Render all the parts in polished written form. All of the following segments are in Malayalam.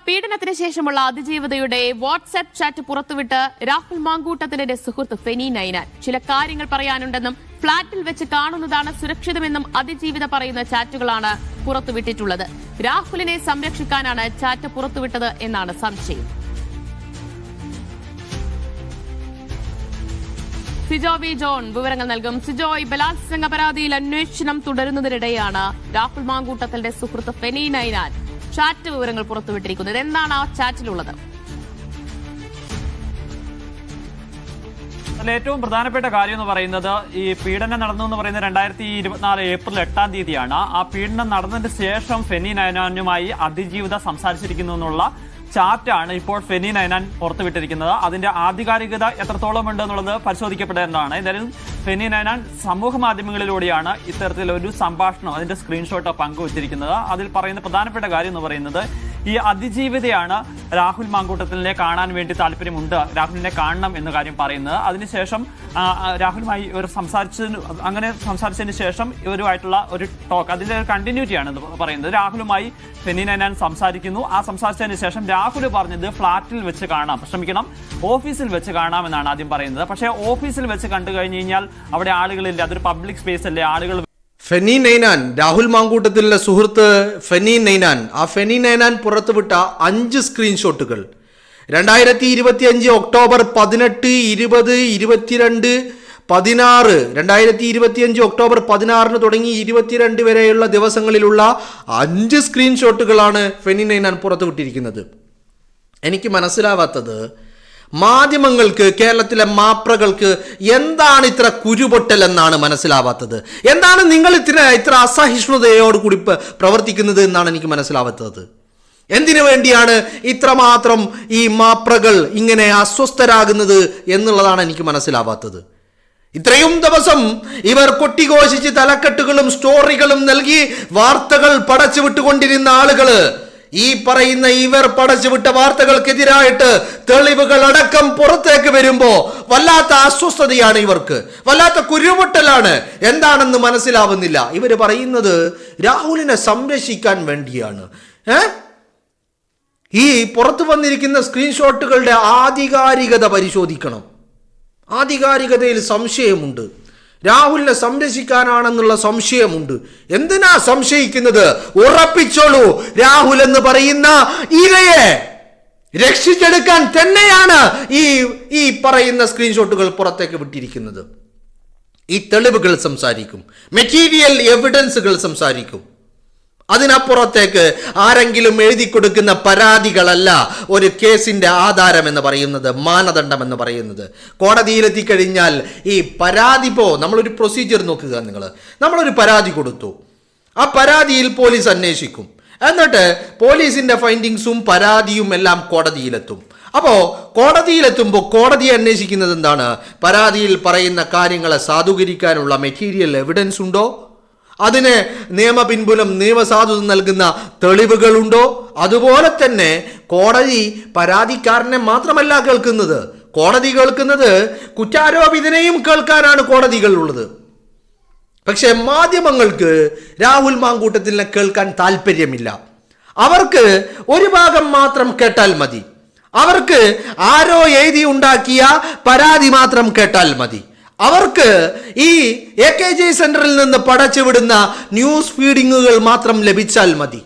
പീഡനത്തിന് ശേഷമുള്ള അതിജീവിതയുടെ വാട്സ്ആപ്പ് ചാറ്റ് പുറത്തുവിട്ട് രാഹുൽ മാങ്കൂട്ടത്തിന്റെ സുഹൃത്ത് ഫെനി നൈനാൻ ചില കാര്യങ്ങൾ പറയാനുണ്ടെന്നും ഫ്ളാറ്റിൽ വെച്ച് കാണുന്നതാണ് സുരക്ഷിതമെന്നും അതിജീവിത പറയുന്ന ചാറ്റുകളാണ് പുറത്തുവിട്ടിട്ടുള്ളത്. രാഹുലിനെ സംരക്ഷിക്കാനാണ് ചാറ്റ് പുറത്തുവിട്ടത് എന്നാണ് സംശയം. സിജോ വി ജോൺ വിവരങ്ങൾ നൽകും. സിജോയ്, ബലാത്സംഗ പരാതിയിൽ അന്വേഷണം തുടരുന്നതിനിടെയാണ് രാഹുൽ മാങ്കൂട്ടത്തിന്റെ സുഹൃത്ത് ഫെനി നൈനാൻ ചാറ്റ് വിവരങ്ങൾ പുറത്തുവിട്ടിരിക്കുന്നത്. എന്താണ് ആ ചാറ്റിലുള്ളത്? ഏറ്റവും പ്രധാനപ്പെട്ട കാര്യം എന്ന് പറയുന്നത് ഈ പീഡനം നടന്നു എന്ന് പറയുന്നത് 2024 ഏപ്രിൽ 8-ാം തീയതിയാണ്. ആ പീഡനം നടന്നതിന് ശേഷം ഫെനി നൈനാനുമായി അതിജീവിത സംസാരിച്ചിരിക്കുന്നു എന്നുള്ള ചാറ്റാണ് ഇപ്പോൾ ഫെനി നൈനാൻ പുറത്തുവിട്ടിരിക്കുന്നത്. അതിന്റെ ആധികാരികത എത്രത്തോളം ഉണ്ട് എന്നുള്ളത് പരിശോധിക്കപ്പെടേണ്ടതാണ്. എന്തായാലും ഫെനി നൈനാൻ സമൂഹ മാധ്യമങ്ങളിലൂടെയാണ് ഇത്തരത്തിലൊരു സംഭാഷണം അതിന്റെ സ്ക്രീൻഷോട്ട് പങ്കുവച്ചിരിക്കുന്നത്. അതിൽ പറയുന്ന പ്രധാനപ്പെട്ട കാര്യം എന്ന് പറയുന്നത് ഈ അതിജീവിതയാണ് രാഹുൽ മാങ്കൂട്ടത്തിനെ കാണാൻ വേണ്ടി താല്പര്യമുണ്ട്, രാഹുലിനെ കാണണം എന്ന കാര്യം പറയുന്നത്. അതിനുശേഷം രാഹുലുമായി ഒരു സംസാരിച്ചതിന് ശേഷം ഇവരുമായിട്ടുള്ള ഒരു ടോക്ക്, അതിന്റെ ഒരു കണ്ടിന്യൂറ്റിയാണ് പറയുന്നത്. രാഹുലുമായി ഫെനി നൈനാൻ സംസാരിക്കുന്നു. ആ സംസാരിച്ചതിന് ശേഷം രാഹുൽ പറഞ്ഞത് ഫ്ളാറ്റിൽ വെച്ച് കാണാം, ഓഫീസിൽ വെച്ച് കാണാമെന്നാണ് ആദ്യം പറയുന്നത്. പക്ഷേ ഓഫീസിൽ വെച്ച് കണ്ടു കഴിഞ്ഞു കഴിഞ്ഞാൽ അവിടെ ആളുകളില്ല, അതൊരു പബ്ലിക് സ്പേസ് അല്ലേ, ആളുകൾ. ഫെനി നൈനാൻ, രാഹുൽ മാങ്കൂട്ടത്തിലെ സുഹൃത്ത് ഫെനി നൈനാൻ, ആ ഫെനി നൈനാൻ പുറത്തുവിട്ട 5 സ്ക്രീൻഷോട്ടുകൾ 2025 ഒക്ടോബർ 18, 20, 22, 16, 2025 ഒക്ടോബർ 16 തുടങ്ങി 22 വരെയുള്ള ദിവസങ്ങളിലുള്ള 5 സ്ക്രീൻഷോട്ടുകളാണ് ഫെനി നൈനാൻ പുറത്തുവിട്ടിരിക്കുന്നത്. എനിക്ക് മനസ്സിലാവാത്തത്, മാധ്യമങ്ങൾക്ക്, കേരളത്തിലെ മാപ്രകൾക്ക് എന്താണ് ഇത്ര കുരുപൊട്ടൽ എന്നാണ് മനസ്സിലാവാത്തത്. എന്താണ് നിങ്ങൾ ഇത്ര അസഹിഷ്ണുതയോട് കൂടി പ്രവർത്തിക്കുന്നത് എന്നാണ് എനിക്ക് മനസ്സിലാവാത്തത്. എന്തിനു വേണ്ടിയാണ് ഇത്രമാത്രം ഈ മാപ്രകൾ ഇങ്ങനെ അസ്വസ്ഥരാകുന്നത് എന്നുള്ളതാണ് എനിക്ക് മനസ്സിലാവാത്തത്. ഇത്രയും ദിവസം ഇവർ കൊട്ടിഘോഷിച്ച് തലക്കെട്ടുകളും സ്റ്റോറികളും നൽകി വാർത്തകൾ പടച്ചു വിട്ടുകൊണ്ടിരുന്ന ആളുകള് ഈ പറയുന്ന ഇവർ പടച്ചുവിട്ട വാർത്തകൾക്കെതിരായിട്ട് തെളിവുകൾ അടക്കം പുറത്തേക്ക് വരുമ്പോ വല്ലാത്ത അസ്വസ്ഥതയാണ് ഇവർക്ക്, വല്ലാത്ത കുരുമുട്ടലാണ്. എന്താണെന്ന് മനസ്സിലാവുന്നില്ല. ഇവര് പറയുന്നത് രാഹുലിനെ സംരക്ഷിക്കാൻ വേണ്ടിയാണ്. ഈ പുറത്തു വന്നിരിക്കുന്ന സ്ക്രീൻഷോട്ടുകളുടെ ആധികാരികത പരിശോധിക്കണം. ആധികാരികതയിൽ സംശയമുണ്ട്. രാഹുലിനെ സംരക്ഷിക്കാനാണെന്നുള്ള സംശയമുണ്ട്. എന്തിനാ സംശയിക്കുന്നത്? ഉറപ്പിച്ചോളൂ, രാഹുൽ എന്ന് പറയുന്ന ഇരയെ രക്ഷിച്ചെടുക്കാൻ തന്നെയാണ് ഈ പറയുന്ന സ്ക്രീൻഷോട്ടുകൾ പുറത്തേക്ക് വിട്ടിരിക്കുന്നത്. ഈ തെളിവുകൾ സംസാരിക്കും, മെറ്റീരിയൽ എവിഡൻസുകൾ സംസാരിക്കും. അതിനപ്പുറത്തേക്ക് ആരെങ്കിലും എഴുതി കൊടുക്കുന്ന പരാതികളല്ല ഒരു കേസിന്റെ ആധാരം എന്ന് പറയുന്നത്, മാനദണ്ഡം എന്ന് പറയുന്നത്. കോടതിയിലെത്തിക്കഴിഞ്ഞാൽ ഈ പരാതി നമ്മളൊരു പ്രൊസീജിയർ നോക്കുക. നമ്മളൊരു പരാതി കൊടുത്തു, ആ പരാതിയിൽ പോലീസ് അന്വേഷിക്കും. എന്നിട്ട് പോലീസിന്റെ ഫൈൻഡിങ്സും പരാതിയും എല്ലാം കോടതിയിലെത്തും. അപ്പോൾ കോടതിയിലെത്തുമ്പോൾ കോടതി അന്വേഷിക്കുന്നത് എന്താണ്? പരാതിയിൽ പറയുന്ന കാര്യങ്ങളെ സാധൂകരിക്കാനുള്ള മെറ്റീരിയൽ എവിഡൻസ് ഉണ്ടോ, അതിന് നിയമപിൻബലം, നിയമസാധുത നൽകുന്ന തെളിവുകളുണ്ടോ? അതുപോലെ തന്നെ കോടതി പരാതിക്കാരനെ മാത്രമല്ല കേൾക്കുന്നത്, കോടതി കേൾക്കുന്നത് കുറ്റാരോപിതനെയും കേൾക്കാനാണ് കോടതികളുള്ളത്. പക്ഷെ മാധ്യമങ്ങൾക്ക് രാഹുൽ മാങ്കൂട്ടത്തിനെ കേൾക്കാൻ താല്പര്യമില്ല. അവർക്ക് ഒരു ഭാഗം മാത്രം കേട്ടാൽ മതി. അവർക്ക് ആരോ എഴുതി ഉണ്ടാക്കിയ പരാതി മാത്രം കേട്ടാൽ മതി. അവർക്ക് ഈ AKG സെന്ററിൽ നിന്ന് പടച്ചുവിടുന്ന ന്യൂസ് ഫീഡിങ്ങുകൾ മാത്രം ലഭിച്ചാൽ മതി.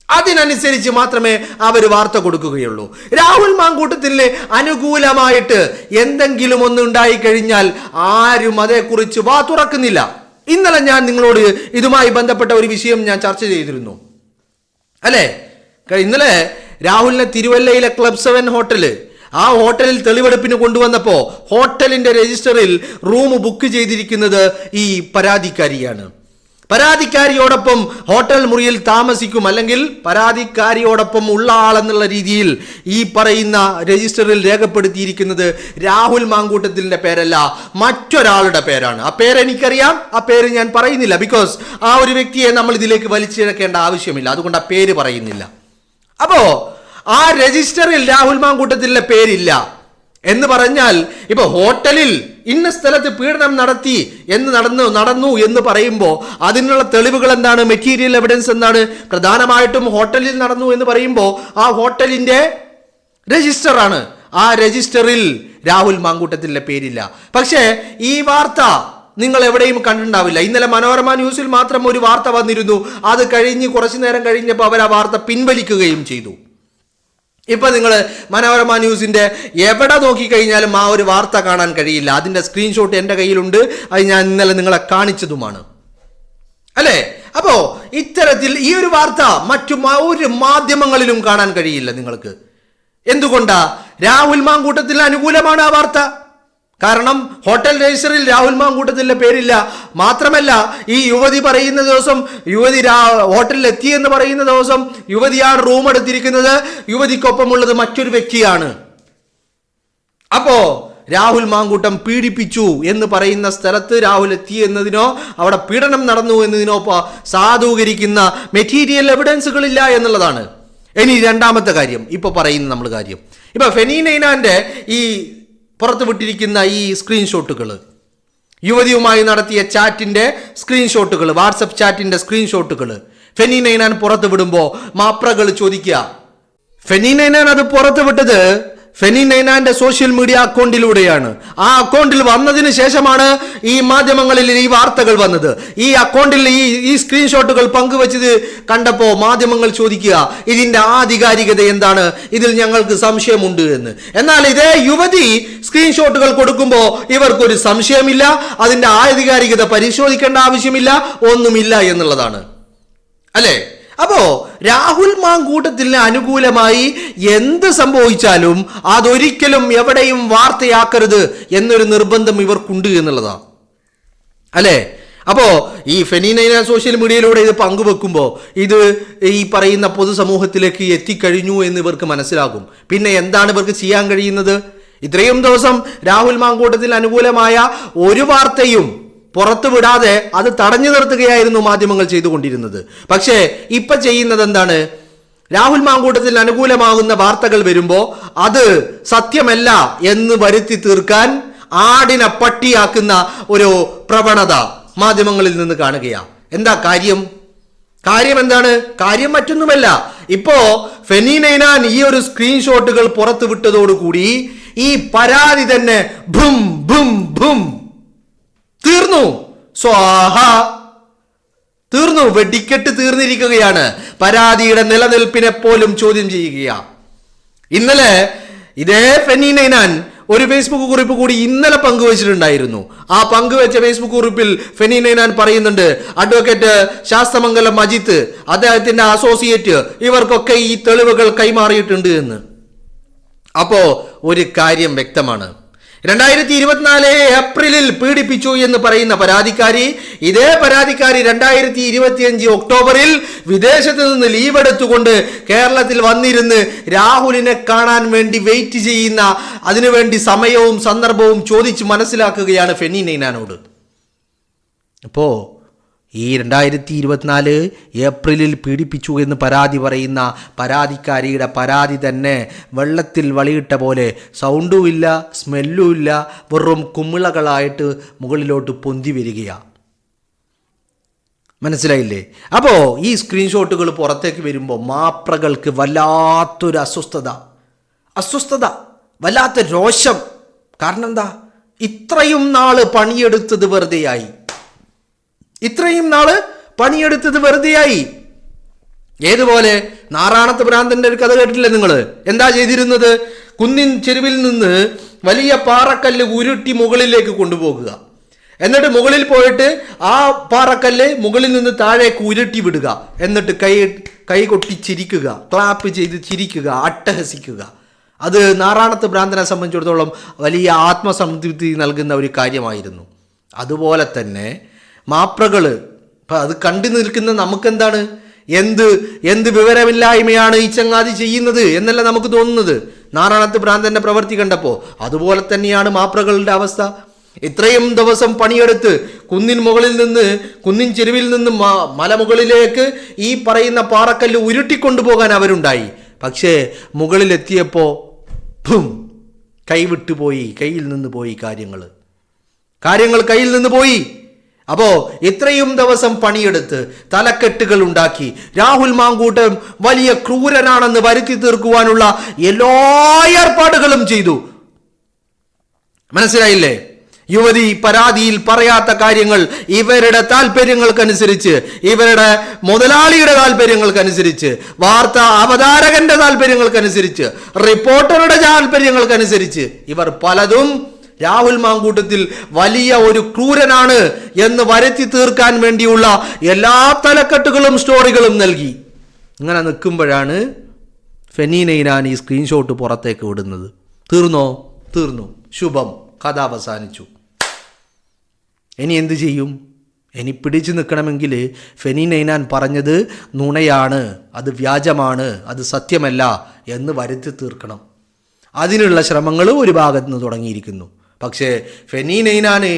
അതിനനുസരിച്ച് മാത്രമേ അവർ വാർത്ത കൊടുക്കുകയുള്ളൂ. രാഹുൽ മാങ്കൂട്ടത്തിന് അനുകൂലമായിട്ട് എന്തെങ്കിലും ഒന്ന് ഉണ്ടായിക്കഴിഞ്ഞാൽ ആരും അതേക്കുറിച്ച് വാ തുറക്കുന്നില്ല. ഇന്നലെ ഞാൻ നിങ്ങളോട് ഇതുമായി ബന്ധപ്പെട്ട ഒരു വിഷയം ഞാൻ ചർച്ച ചെയ്തിരുന്നു അല്ലേ? ഇന്നലെ രാഹുലിനെ തിരുവല്ലയിലെ ക്ലബ് 7 ഹോട്ടല്, ആ ഹോട്ടലിൽ തെളിവെടുപ്പിന് കൊണ്ടുവന്നപ്പോൾ ഹോട്ടലിന്റെ രജിസ്റ്ററിൽ റൂം ബുക്ക് ചെയ്തിരിക്കുന്നത് ഈ പരാതിക്കാരിയാണ്. പരാതിക്കാരിയോടൊപ്പം ഹോട്ടൽ മുറിയിൽ താമസിക്കും, അല്ലെങ്കിൽ പരാതിക്കാരിയോടൊപ്പം ഉള്ള ആളെന്നുള്ള രീതിയിൽ ഈ പറയുന്ന രജിസ്റ്ററിൽ രേഖപ്പെടുത്തിയിരിക്കുന്നത് രാഹുൽ മാങ്കൂട്ടത്തിന്റെ പേരല്ല, മറ്റൊരാളുടെ പേരാണ്. ആ പേര് എനിക്കറിയാം, ആ പേര് ഞാൻ പറയുന്നില്ല. ബിക്കോസ് ആ ഒരു വ്യക്തിയെ നമ്മൾ ഇതിലേക്ക് വലിച്ചിഴക്കേണ്ട ആവശ്യമില്ല, അതുകൊണ്ട് ആ പേര് പറയുന്നില്ല. അപ്പോ ആ രജിസ്റ്ററിൽ രാഹുൽ മാങ്കൂട്ടത്തിലെ പേരില്ല എന്ന് പറഞ്ഞാൽ ഇപ്പൊ ഹോട്ടലിൽ ഇന്ന സ്ഥലത്ത് പീഡനം നടത്തി നടന്നു എന്ന് പറയുമ്പോൾ അതിനുള്ള തെളിവുകൾ എന്താണ്? മെറ്റീരിയൽ എവിഡൻസ് എന്താണ്? പ്രധാനമായിട്ടും ഹോട്ടലിൽ നടന്നു എന്ന് പറയുമ്പോൾ ആ ഹോട്ടലിന്റെ രജിസ്റ്റർ ആണ്. ആ രജിസ്റ്ററിൽ രാഹുൽ മാങ്കൂട്ടത്തിന്റെ പേരില്ല. പക്ഷേ ഈ വാർത്ത നിങ്ങൾ എവിടെയും കണ്ടിട്ടുണ്ടാവില്ല. ഇന്നലെ മനോരമ ന്യൂസിൽ മാത്രം ഒരു വാർത്ത വന്നിരുന്നു. അത് കഴിഞ്ഞ് കുറച്ചു നേരം കഴിഞ്ഞപ്പോൾ അവർ ആ വാർത്ത പിൻവലിക്കുകയും ചെയ്തു. ഇപ്പൊ നിങ്ങൾ മനോരമ ന്യൂസിന്റെ എവിടെ നോക്കിക്കഴിഞ്ഞാലും ആ ഒരു വാർത്ത കാണാൻ കഴിയില്ല. അതിന്റെ സ്ക്രീൻഷോട്ട് എൻ്റെ കയ്യിലുണ്ട്. അത് ഞാൻ ഇന്നലെ നിങ്ങളെ കാണിച്ചതുമാണ്, അല്ലേ? അപ്പോ ഇത്തരത്തിൽ ഈ ഒരു വാർത്ത മറ്റു ഒരു മാധ്യമങ്ങളിലും കാണാൻ കഴിയില്ല നിങ്ങൾക്ക്. എന്തുകൊണ്ടാ? രാഹുൽ മാങ്കൂട്ടത്തിന് അനുകൂലമാണ് ആ വാർത്ത. കാരണം ഹോട്ടൽ രജിസ്റ്ററിൽ രാഹുൽ മാങ്കൂട്ടത്തിന്റെ പേരില്ല. മാത്രമല്ല, ഈ യുവതി പറയുന്ന ദിവസം, യുവതി ഹോട്ടലിൽ എത്തിയെന്ന് പറയുന്ന ദിവസം യുവതിയാണ് റൂം എടുത്തിരിക്കുന്നത്. യുവതിക്കൊപ്പമുള്ളത് മറ്റൊരു വ്യക്തിയാണ്. അപ്പോ രാഹുൽ മാങ്കൂട്ടം പീഡിപ്പിച്ചു എന്ന് പറയുന്ന സ്ഥലത്ത് രാഹുൽ എത്തി എന്നതിനോ അവിടെ പീഡനം നടന്നു എന്നതിനോ സാധൂകരിക്കുന്ന മെറ്റീരിയൽ എവിഡൻസുകളില്ല എന്നുള്ളതാണ്. ഇനി രണ്ടാമത്തെ കാര്യം, ഇപ്പൊ പറയുന്ന നമ്മൾ കാര്യം, ഇപ്പൊ ഫെനി നൈനാന്റെ ഈ പുറത്തു വിട്ടിരിക്കുന്ന ഈ സ്ക്രീൻഷോട്ടുകൾ, യുവതിയുമായി നടത്തിയ ചാറ്റിന്റെ സ്ക്രീൻഷോട്ടുകൾ, വാട്സപ്പ് ചാറ്റിന്റെ സ്ക്രീൻഷോട്ടുകൾ ഫെനി നൈനാൻ പുറത്തു വിടുമ്പോൾ മാപ്രകൾ ചോദിക്കുക, ഫെനി നൈനാൻ അത് പുറത്തു വിട്ടത് ഫെനി നൈനാന്റെ സോഷ്യൽ മീഡിയ അക്കൗണ്ടിലൂടെയാണ്. ആ അക്കൗണ്ടിൽ വന്നതിന് ശേഷമാണ് ഈ മാധ്യമങ്ങളിൽ ഈ വാർത്തകൾ വന്നത്. ഈ അക്കൗണ്ടിൽ ഈ സ്ക്രീൻഷോട്ടുകൾ പങ്കുവച്ചത് കണ്ടപ്പോൾ മാധ്യമങ്ങൾ ചോദിക്കുക, ഇതിന്റെ ആധികാരികത എന്താണ്? ഇതിൽ ഞങ്ങൾക്ക് സംശയമുണ്ട് എന്ന്. എന്നാൽ ഇതേ യുവതി സ്ക്രീൻഷോട്ടുകൾ കൊടുക്കുമ്പോൾ ഇവർക്കൊരു സംശയമില്ല, അതിന്റെ ആധികാരികത പരിശോധിക്കേണ്ട ആവശ്യമില്ല, ഒന്നുമില്ല എന്നുള്ളതാണ്, അല്ലേ? അപ്പോ രാഹുൽ മാങ്കൂട്ടത്തിന് അനുകൂലമായി എന്ത് സംഭവിച്ചാലും അതൊരിക്കലും എവിടെയും വാർത്തയാക്കരുത് എന്നൊരു നിർബന്ധം ഇവർക്കുണ്ട് എന്നുള്ളതാണ്, അല്ലേ? അപ്പോ ഈ ഫെനി നൈന സോഷ്യൽ മീഡിയയിലൂടെ ഇത് പങ്കുവെക്കുമ്പോൾ ഇത് ഈ പറയുന്ന പൊതുസമൂഹത്തിലേക്ക് എത്തിക്കഴിഞ്ഞു എന്ന് ഇവർക്ക് മനസ്സിലാകും. പിന്നെ എന്താണ് ഇവർക്ക് ചെയ്യാൻ കഴിയുന്നത്? ഇത്രയും ദിവസം രാഹുൽ മാങ്കൂട്ടത്തിന് അനുകൂലമായ ഒരു വാർത്തയും പുറത്തു വിടാതെ അത് തടഞ്ഞു നിർത്തുകയായിരുന്നു മാധ്യമങ്ങൾ ചെയ്തുകൊണ്ടിരുന്നത്. പക്ഷേ ഇപ്പൊ ചെയ്യുന്നത് എന്താണ്? രാഹുൽ മാങ്കൂട്ടത്തിന് അനുകൂലമാകുന്ന വാർത്തകൾ വരുമ്പോൾ അത് സത്യമല്ല എന്ന് വരുത്തി തീർക്കാൻ ആടിനെ പട്ടിയാക്കുന്ന ഒരു പ്രവണത മാധ്യമങ്ങളിൽ നിന്ന് കാണുകയാണ്. എന്താ കാര്യം? കാര്യം എന്താണ്? കാര്യം മറ്റൊന്നുമല്ല. ഇപ്പോ ഫെനി നൈനാൻ ഈ ഒരു സ്ക്രീൻഷോട്ടുകൾ പുറത്തു വിട്ടതോടുകൂടി ഈ പരാതി തന്നെ ഭും ഭും ഭും തീർന്നു. സ്വാഹ, തീർന്നു. വെടിക്കെട്ട് തീർന്നിരിക്കുകയാണ്. പരാതിയുടെ നിലനിൽപ്പിനെ പോലും ചോദ്യം ചെയ്യുകയാണ്. ഇന്നലെ ഇതേ ഫെനി നൈനാൻ ഒരു ഫേസ്ബുക്ക് കുറിപ്പ് കൂടി ഇന്നലെ പങ്കുവച്ചിട്ടുണ്ടായിരുന്നു. ആ പങ്കുവെച്ച ഫേസ്ബുക്ക് കുറിപ്പിൽ ഫെനി നൈനാൻ പറയുന്നുണ്ട്, അഡ്വക്കേറ്റ് ശാസ്തമംഗലം അജിത്ത്, അദ്ദേഹത്തിന്റെ അസോസിയേറ്റ്, ഇവർക്കൊക്കെ ഈ തെളിവുകൾ കൈമാറിയിട്ടുണ്ട് എന്ന്. അപ്പോ ഒരു കാര്യം വ്യക്തമാണ്. 2024 ഏപ്രിലിൽ പീഡിപ്പിച്ചു എന്ന് പറയുന്ന പരാതിക്കാരി, ഇതേ പരാതിക്കാരി 2025 ഒക്ടോബറിൽ വിദേശത്ത് നിന്ന് ലീവ് എടുത്തുകൊണ്ട് കേരളത്തിൽ വന്നിരുന്ന് രാഹുലിനെ കാണാൻ വേണ്ടി വെയിറ്റ് ചെയ്യുന്ന, അതിനുവേണ്ടി സമയവും സന്ദർഭവും ചോദിച്ച് മനസ്സിലാക്കുകയാണ് ഫെനി നൈനാനോട്. അപ്പോ ഈ 2024 ഏപ്രിലിൽ പീഡിപ്പിച്ചു എന്ന് പരാതി പറയുന്ന പരാതിക്കാരിയുടെ പരാതി തന്നെ വെള്ളത്തിൽ വളിയിട്ട പോലെ സൗണ്ടും ഇല്ല, സ്മെല്ലും ഇല്ല, വെറും കുമിളകളായിട്ട് മുകളിലോട്ട് പൊന്തി വരികയാണ്. മനസ്സിലായില്ലേ? അപ്പോൾ ഈ സ്ക്രീൻഷോട്ടുകൾ പുറത്തേക്ക് വരുമ്പോൾ മാപ്രകൾക്ക് വല്ലാത്തൊരു അസ്വസ്ഥത, വല്ലാത്ത രോഷം. കാരണം എന്താ? ഇത്രയും നാള് പണിയെടുത്തത് വെറുതെയായി. ഏതുപോലെ നാറാണത്ത് ഭ്രാന്തന്റെ ഒരു കഥ കേട്ടില്ലേ നിങ്ങൾ? എന്താ ചെയ്തിരുന്നത്? കുന്നിൻ ചെരുവിൽ നിന്ന് വലിയ പാറക്കല്ല് ഉരുട്ടി മുകളിലേക്ക് കൊണ്ടുപോകുക, എന്നിട്ട് മുകളിൽ പോയിട്ട് ആ പാറക്കല്ല് മുകളിൽ നിന്ന് താഴേക്ക് ഉരുട്ടി വിടുക, എന്നിട്ട് കൈ കൊട്ടി ചിരിക്കുക, ക്ലാപ്പ് ചെയ്ത് ചിരിക്കുക, അട്ടഹസിക്കുക. അത് നാറാണത്ത് ഭ്രാന്തനെ സംബന്ധിച്ചിടത്തോളം വലിയ ആത്മസംതൃപ്തി നൽകുന്ന ഒരു കാര്യമായിരുന്നു. അതുപോലെ തന്നെ മാപ്രകള് അത് കണ്ടു നിൽക്കുന്ന നമുക്കെന്താണ്, എന്ത് വിവരമില്ലായ്മയാണ് ഈ ചങ്ങാതി ചെയ്യുന്നത് എന്നല്ല നമുക്ക് തോന്നുന്നത് നാറാണത്ത് ഭ്രാന്തന്റെ പ്രവൃത്തി കണ്ടപ്പോൾ. അതുപോലെ തന്നെയാണ് മാപ്രകളുടെ അവസ്ഥ. ഇത്രയും ദിവസം പണിയെടുത്ത് കുന്നിൻ ചെരുവിൽ നിന്ന് മലമുകളിലേക്ക് ഈ പറയുന്ന പാറക്കല്ല് ഉരുട്ടിക്കൊണ്ടുപോകാൻ അവരുണ്ടായി. പക്ഷേ മുകളിലെത്തിയപ്പോൾ കൈവിട്ടുപോയി, കയ്യിൽ നിന്ന് പോയി കാര്യങ്ങൾ. കാര്യങ്ങൾ കയ്യിൽ നിന്ന് പോയി. അപ്പോ ഇത്രയും ദിവസം പണിയെടുത്ത് തലക്കെട്ടുകൾ ഉണ്ടാക്കി രാഹുൽ മാങ്കൂട്ടം വലിയ ക്രൂരനാണെന്ന് വരുത്തി തീർക്കുവാനുള്ള എല്ലാ ഏർപ്പാടുകളും ചെയ്തു. മനസ്സിലായില്ലേ? യുവതി പരാതിയിൽ പറയാത്ത കാര്യങ്ങൾ ഇവരുടെ താല്പര്യങ്ങൾക്കനുസരിച്ച്, ഇവരുടെ മുതലാളിയുടെ താല്പര്യങ്ങൾക്കനുസരിച്ച്, വാർത്താ അവതാരകന്റെ താല്പര്യങ്ങൾക്കനുസരിച്ച്, റിപ്പോർട്ടറുടെ താല്പര്യങ്ങൾക്കനുസരിച്ച് ഇവർ പലതും രാഹുൽ മാങ്കൂട്ടത്തിൽ വലിയ ഒരു ക്രൂരനാണ് എന്ന് വരുത്തി തീർക്കാൻ വേണ്ടിയുള്ള എല്ലാ തലക്കെട്ടുകളും സ്റ്റോറികളും നൽകി. ഇങ്ങനെ നിൽക്കുമ്പോഴാണ് ഫെനി നൈനാൻ ഈ സ്ക്രീൻഷോട്ട് പുറത്തേക്ക് വിടുന്നത്. തീർന്നു, ശുഭം, കഥ അവസാനിച്ചു. ഇനി എന്ത് ചെയ്യും? ഇനി പിടിച്ചു നിൽക്കണമെങ്കിൽ ഫെനി നൈനാൻ പറഞ്ഞത് നുണയാണ്, അത് വ്യാജമാണ്, അത് സത്യമല്ല എന്ന് വരുത്തി തീർക്കണം. അതിനുള്ള ശ്രമങ്ങൾ ഒരു ഭാഗത്ത് നിന്ന് തുടങ്ങിയിരിക്കുന്നു. പക്ഷേ ഫെനി നൈനാന്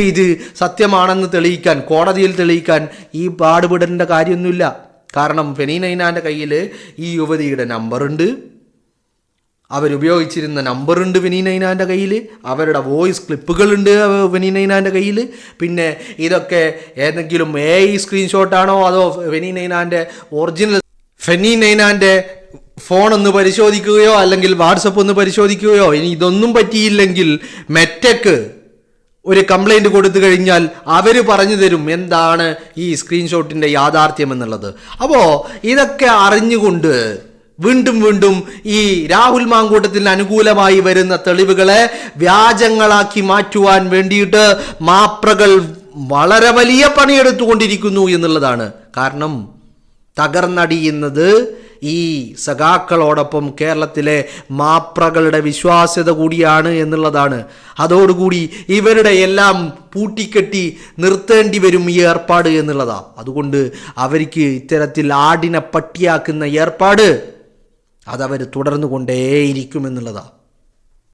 ഇത് സത്യമാണെന്ന് തെളിയിക്കാൻ, കോടതിയിൽ തെളിയിക്കാൻ ഈ പാടുപെടേണ്ട കാര്യമൊന്നുമില്ല. കാരണം ഫെനി നൈനാൻ്റെ കയ്യിൽ ഈ യുവതിയുടെ നമ്പറുണ്ട്, അവരുപയോഗിച്ചിരുന്ന നമ്പറുണ്ട് ഫെനി നൈനാൻ്റെ കയ്യിൽ, അവരുടെ വോയിസ് ക്ലിപ്പുകളുണ്ട് ഫെനി നൈനാൻ്റെ കയ്യിൽ. പിന്നെ ഇതൊക്കെ ഏതെങ്കിലും AI സ്ക്രീൻഷോട്ടാണോ അതോ ഫെനി നൈനാൻ്റെ ഒറിജിനൽ ഫെനി നൈനാൻ്റെ ഫോൺ ഒന്ന് പരിശോധിക്കുകയോ അല്ലെങ്കിൽ വാട്സപ്പ് ഒന്ന് പരിശോധിക്കുകയോ, ഇനി ഇതൊന്നും പറ്റിയില്ലെങ്കിൽ മെറ്റയ്ക്ക് ഒരു കംപ്ലൈൻറ്റ് കൊടുത്തു കഴിഞ്ഞാൽ അവർ പറഞ്ഞു തരും എന്താണ് ഈ സ്ക്രീൻഷോട്ടിൻ്റെ യാഥാർത്ഥ്യം എന്നുള്ളത്. അപ്പോൾ ഇതൊക്കെ അറിഞ്ഞുകൊണ്ട് വീണ്ടും ഈ രാഹുൽ മാങ്കൂട്ടത്തിന് അനുകൂലമായി വരുന്ന തെളിവുകളെ വ്യാജങ്ങളാക്കി മാറ്റുവാൻ വേണ്ടിയിട്ട് മാപ്രകൾ വളരെ വലിയ പണിയെടുത്തുകൊണ്ടിരിക്കുന്നു എന്നുള്ളതാണ്. കാരണം തകർന്നടിയുന്നത് ഈ സഖാക്കളോടൊപ്പം കേരളത്തിലെ മാപ്രകളുടെ വിശ്വാസ്യത കൂടിയാണ് എന്നുള്ളതാണ്. അതോടുകൂടി ഇവരുടെ എല്ലാം പൂട്ടിക്കെട്ടി നിർത്തേണ്ടി വരും ഈ ഏർപ്പാട് എന്നുള്ളതാണ്. അതുകൊണ്ട് അവർക്ക് ഇത്തരത്തിൽ ആടിനെ പട്ടിയാക്കുന്ന ഏർപ്പാട് അതവർ തുടർന്നു കൊണ്ടേയിരിക്കുമെന്നുള്ളതാണ്.